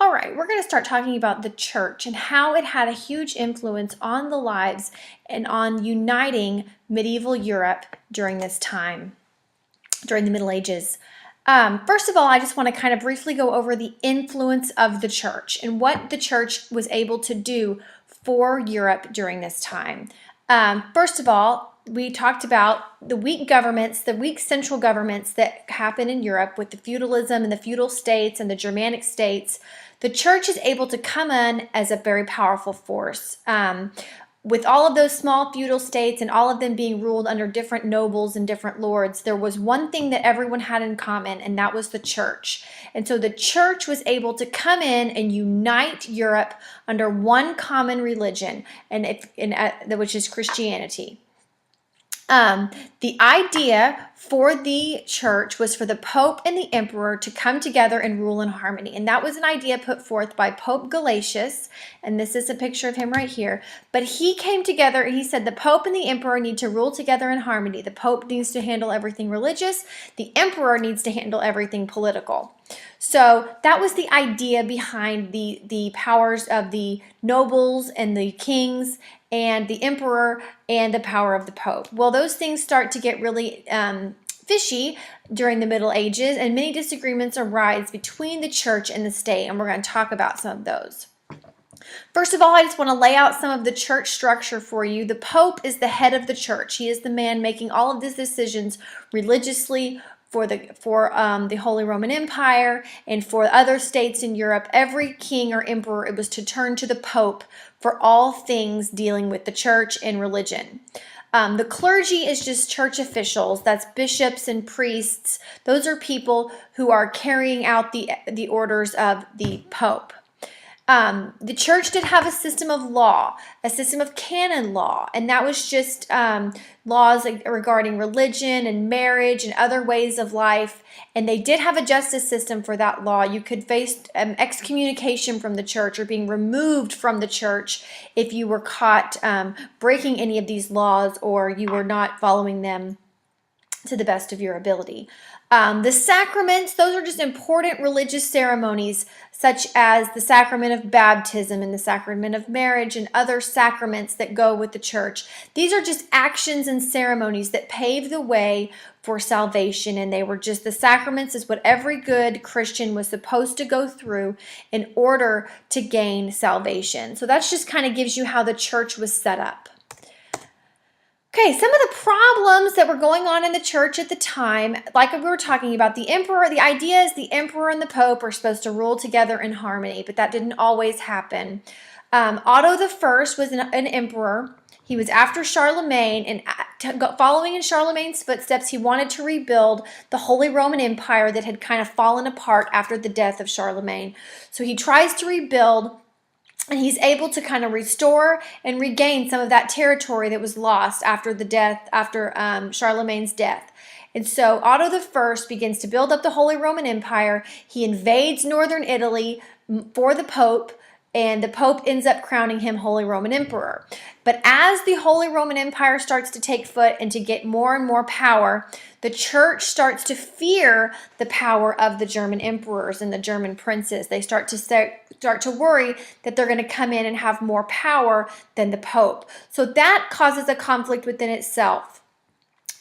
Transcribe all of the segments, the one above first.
All right, we're going to start talking about the church and how it had a huge influence on the lives and on uniting medieval Europe during this time, during the Middle Ages. First of all, I just want to kind of briefly go over the influence of the church and what the church was able to do for Europe during this time. First of all, we talked about the weak governments, the weak central governments that happen in Europe with the feudalism and the feudal states and the Germanic states. The church is able to come in as a very powerful force. With all of those small feudal states and all of them being ruled under different nobles and different lords, there was one thing that everyone had in common, and that was the church. And so the church was able to come in and unite Europe under one common religion, which is Christianity. The idea for the church was for the Pope and the Emperor to come together and rule in harmony. And that was an idea put forth by Pope Gelasius. And this is a picture of him right here. But he came together and he said the Pope and the Emperor need to rule together in harmony. The Pope needs to handle everything religious. The Emperor needs to handle everything political. So that was the idea behind the powers of the nobles and the kings and the emperor and the power of the Pope. Well, those things start to get really fishy during the Middle Ages, and many disagreements arise between the church and the state, and we're going to talk about some of those. First of all, I just want to lay out some of the church structure for you. The Pope is the head of the church. He is the man making all of these decisions religiously for the Holy Roman Empire and for other states in Europe. Every king or emperor, it was to turn to the Pope for all things dealing with the church and religion. The clergy is just church officials. That's bishops and priests. Those are people who are carrying out the orders of the Pope. The church did have a system of law, a system of canon law, and that was just laws regarding religion and marriage and other ways of life. And they did have a justice system for that law. You could face excommunication from the church or being removed from the church if you were caught breaking any of these laws or you were not following them to the best of your ability. The sacraments, those are just important religious ceremonies, such as the sacrament of baptism and the sacrament of marriage and other sacraments that go with the church. These are just actions and ceremonies that pave the way for salvation, and they were just, the sacraments is what every good Christian was supposed to go through in order to gain salvation. So that's just kind of gives you how the church was set up. Okay, some of the problems that were going on in the church at the time, like we were talking about, the emperor, the idea is the emperor and the Pope are supposed to rule together in harmony, but that didn't always happen. Otto I was an emperor. He was after Charlemagne, and following in Charlemagne's footsteps, he wanted to rebuild the Holy Roman Empire that had kind of fallen apart after the death of Charlemagne. So he tries to rebuild, and he's able to kind of restore and regain some of that territory that was lost after Charlemagne's death. And so Otto I begins to build up the Holy Roman Empire. He invades northern Italy for the Pope, and the Pope ends up crowning him Holy Roman Emperor. But as the Holy Roman Empire starts to take foot and to get more and more power, the church starts to fear the power of the German emperors and the German princes. They start to worry that they're going to come in and have more power than the Pope. So that causes a conflict within itself.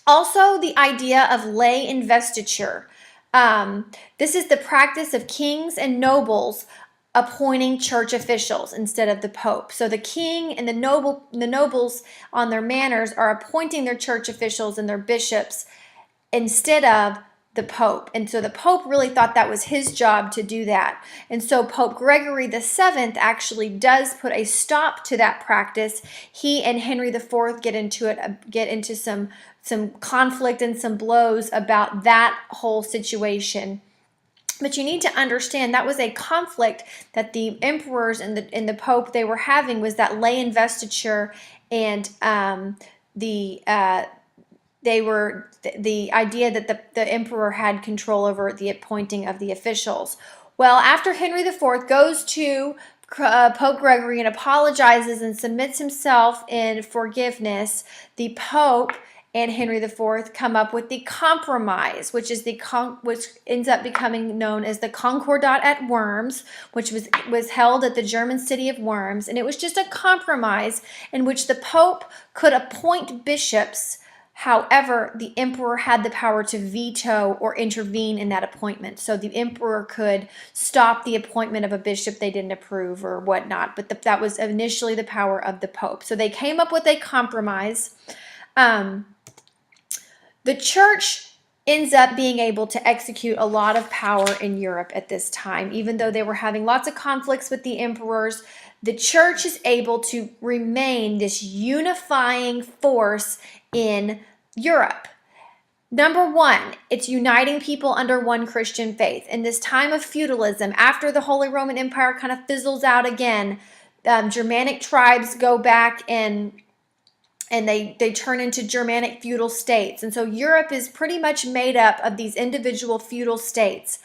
Also, the idea of lay investiture. This is the practice of kings and nobles appointing church officials instead of the Pope. So the king and the nobles on their manors are appointing their church officials and their bishops instead of the Pope. And so the Pope really thought that was his job to do that. And so Pope Gregory VII actually does put a stop to that practice. He and Henry IV get into some conflict and some blows about that whole situation. But you need to understand that was a conflict that the emperors and the Pope they were having, was that lay investiture and the idea that the emperor had control over the appointing of the officials. Well, after Henry IV goes to Pope Gregory and apologizes and submits himself in forgiveness, the Pope and Henry IV come up with the Compromise, which ends up becoming known as the Concordat at Worms, which was held at the German city of Worms, and it was just a compromise in which the Pope could appoint bishops. However, the emperor had the power to veto or intervene in that appointment. So the emperor could stop the appointment of a bishop they didn't approve or whatnot. But that was initially the power of the Pope. So they came up with a compromise. The church ends up being able to execute a lot of power in Europe at this time. Even though they were having lots of conflicts with the emperors, the church is able to remain this unifying force in Europe. Number one, it's uniting people under one Christian faith. In this time of feudalism, after the Holy Roman Empire kind of fizzles out again, Germanic tribes go back and they turn into Germanic feudal states. And so Europe is pretty much made up of these individual feudal states.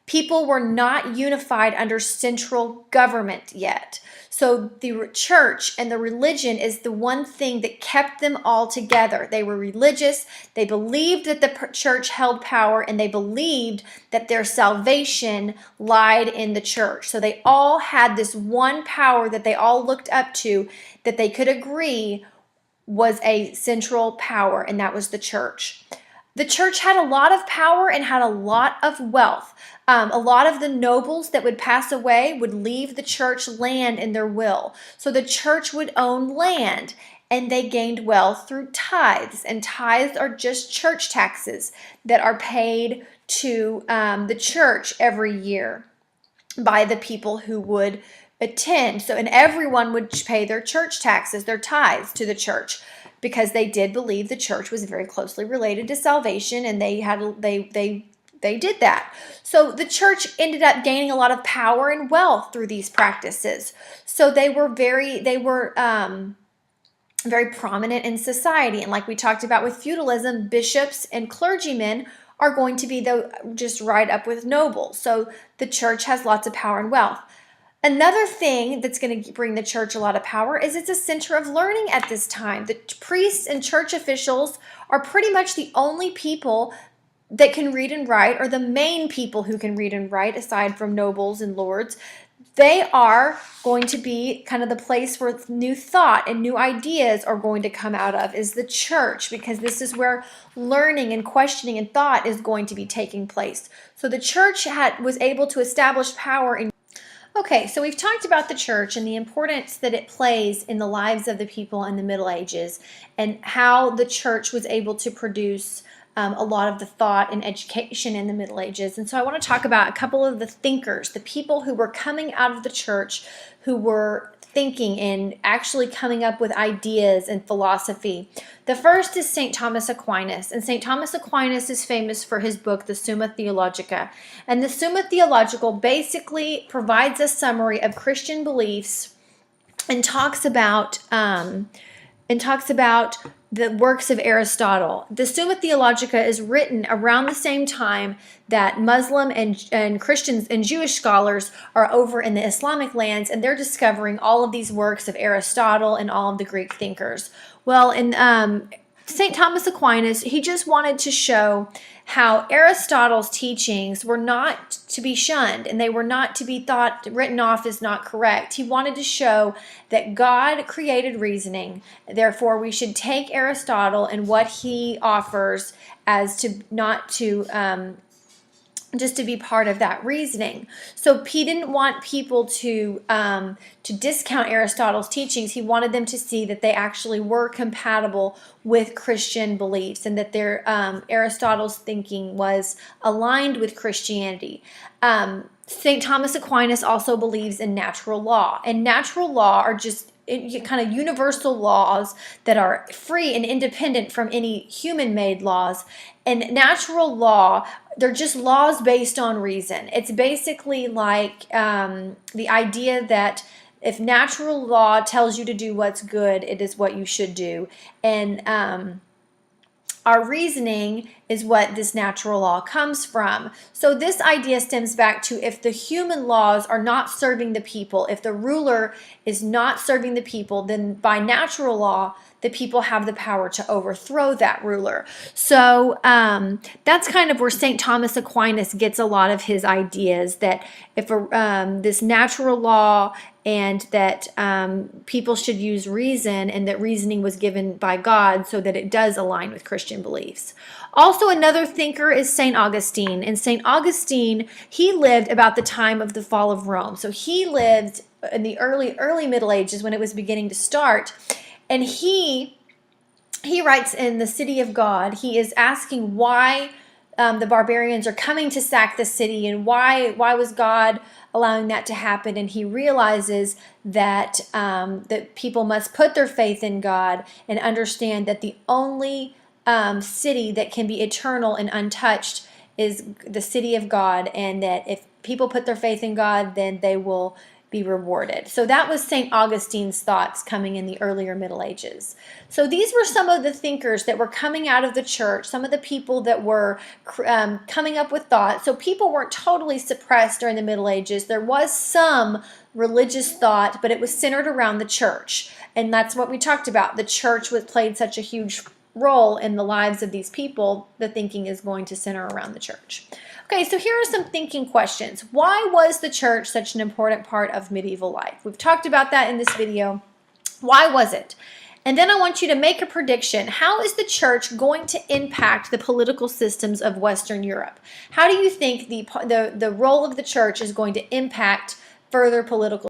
People were not unified under central government yet. So the church and the religion is the one thing that kept them all together. They were religious. They believed that the church held power, and they believed that their salvation lied in the church. So they all had this one power that they all looked up to, that they could agree was a central power, and that was the church. The church had a lot of power and had a lot of wealth. A lot of the nobles that would pass away would leave the church land in their will. So the church would own land, and they gained wealth through tithes. And tithes are just church taxes that are paid to the church every year by the people who would attend. So, and everyone would pay their church taxes, their tithes to the church, because they did believe the church was very closely related to salvation, and they did that. So the church ended up gaining a lot of power and wealth through these practices. So they were very prominent in society. And like we talked about with feudalism, bishops and clergymen are going to be just right up with nobles. So the church has lots of power and wealth. Another thing that's going to bring the church a lot of power is it's a center of learning at this time. The priests and church officials are pretty much the only people that can read and write, or the main people who can read and write, aside from nobles and lords. They are going to be kind of the place where new thought and new ideas are going to come out of, is the church, because this is where learning and questioning and thought is going to be taking place. So the church was able to establish power in. Okay, so we've talked about the church and the importance that it plays in the lives of the people in the Middle Ages, and how the church was able to produce a lot of the thought and education in the Middle Ages. And so I want to talk about a couple of the thinkers, the people who were coming out of the church, who were thinking and actually coming up with ideas and philosophy. The first is St. Thomas Aquinas. And St. Thomas Aquinas is famous for his book, the Summa Theologica. And the Summa Theologica basically provides a summary of Christian beliefs and talks about the works of Aristotle. The Summa Theologica is written around the same time that Muslim and Christians and Jewish scholars are over in the Islamic lands, and they're discovering all of these works of Aristotle and all of the Greek thinkers. Well, in St. Thomas Aquinas, he just wanted to show how Aristotle's teachings were not to be shunned, and they were not to be written off as not correct. He wanted to show that God created reasoning. Therefore, we should take Aristotle and what he offers as just to be part of that reasoning. So he didn't want people to discount Aristotle's teachings. He wanted them to see that they actually were compatible with Christian beliefs, and that Aristotle's thinking was aligned with Christianity. St. Thomas Aquinas also believes in natural law, and natural law are just kind of universal laws that are free and independent from any human-made laws. And natural law, they're just laws based on reason. It's basically like the idea that if natural law tells you to do what's good, it is what you should do. And our reasoning is what this natural law comes from. So this idea stems back to, if the human laws are not serving the people, if the ruler is not serving the people, then by natural law, the people have the power to overthrow that ruler. So that's kind of where St. Thomas Aquinas gets a lot of his ideas, that if this natural law, and that people should use reason, and that reasoning was given by God so that it does align with Christian beliefs. Also, another thinker is St. Augustine. And St. Augustine, he lived about the time of the fall of Rome. So he lived in the early Middle Ages when it was beginning to start. And he writes in The City of God, he is asking why the barbarians are coming to sack the city, and why was God allowing that to happen. And he realizes that that people must put their faith in God and understand that the only city that can be eternal and untouched is the city of God, and that if people put their faith in God, then they will be rewarded. So that was St. Augustine's thoughts coming in the earlier Middle Ages. So these were some of the thinkers that were coming out of the church, some of the people that were coming up with thoughts. So people weren't totally suppressed during the Middle Ages. There was some religious thought, but it was centered around the church. And that's what we talked about. The church played such a huge role in the lives of these people. The thinking is going to center around the church. Okay, so here are some thinking questions. Why was the church such an important part of medieval life? We've talked about that in this video. Why was it? And then I want you to make a prediction. How is the church going to impact the political systems of Western Europe? How do you think the role of the church is going to impact further political